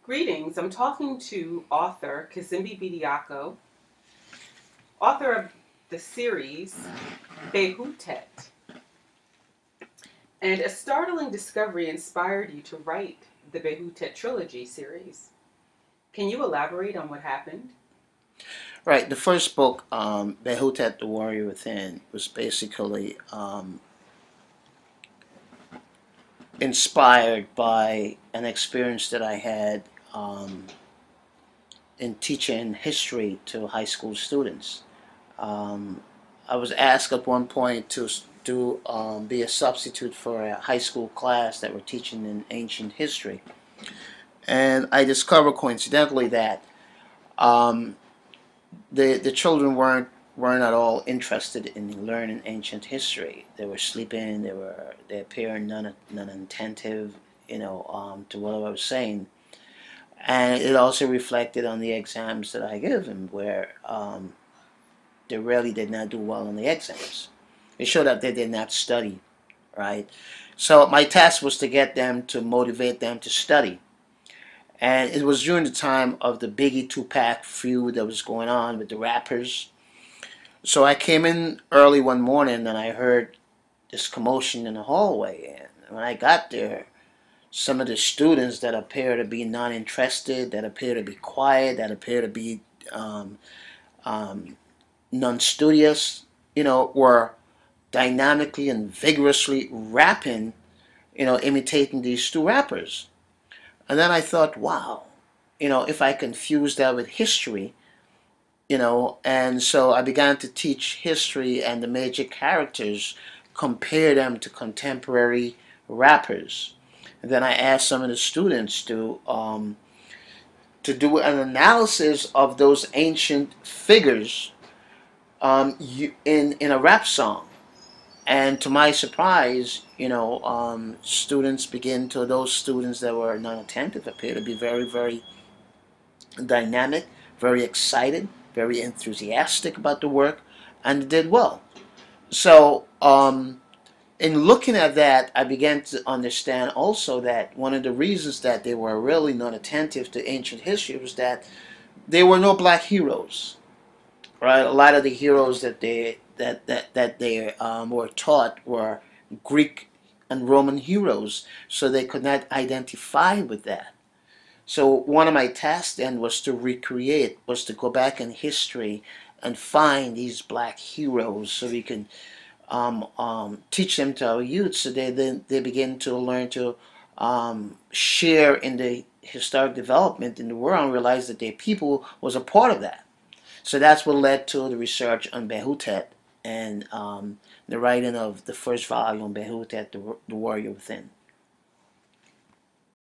Greetings. I'm talking to author Kazimbi Bidiako, author of the series Behutet. And a startling discovery inspired you to write the Behutet trilogy series. Can you elaborate on what happened? Right. The first book, Behutet, the Warrior Within, was basically inspired by an experience that I had in teaching history to high school students. Um, I was asked at one point to be a substitute for a high school class that were teaching in ancient history, and I discovered coincidentally that um, the children weren't at all interested in learning ancient history. They were sleeping. They appeared non attentive, to what I was saying, and it also reflected on the exams that I give them, where they really did not do well on the exams. It showed that they did not study, right? So my task was to get them to motivate them to study. And it was during the time of the Biggie Tupac feud that was going on with the rappers. So I came in early one morning and I heard this commotion in the hallway. And when I got there, some of the students that appear to be non interested, that appear to be quiet, that appear to be um, um, non studious, were dynamically and vigorously rapping, imitating these two rappers. And then I thought, wow, if I can fuse that with history, and so I began to teach history and the major characters, compare them to contemporary rappers. And then I asked some of the students to do an analysis of those ancient figures in a rap song. And to my surprise, those students that were non-attentive appear to be very, very dynamic, very excited, very enthusiastic about the work, and did well. So, in looking at that, I began to understand also that one of the reasons that they were really not attentive to ancient history was that there were no black heroes. Right, a lot of the heroes that they were taught were Greek and Roman heroes, so they could not identify with that. So one of my tasks then was to go back in history and find these black heroes, so we can teach them to our youth, so they begin to learn to share in the historic development in the world and realize that their people was a part of that. So that's what led to the research on Behutet and the writing of the first volume, Behutet, the Warrior Within.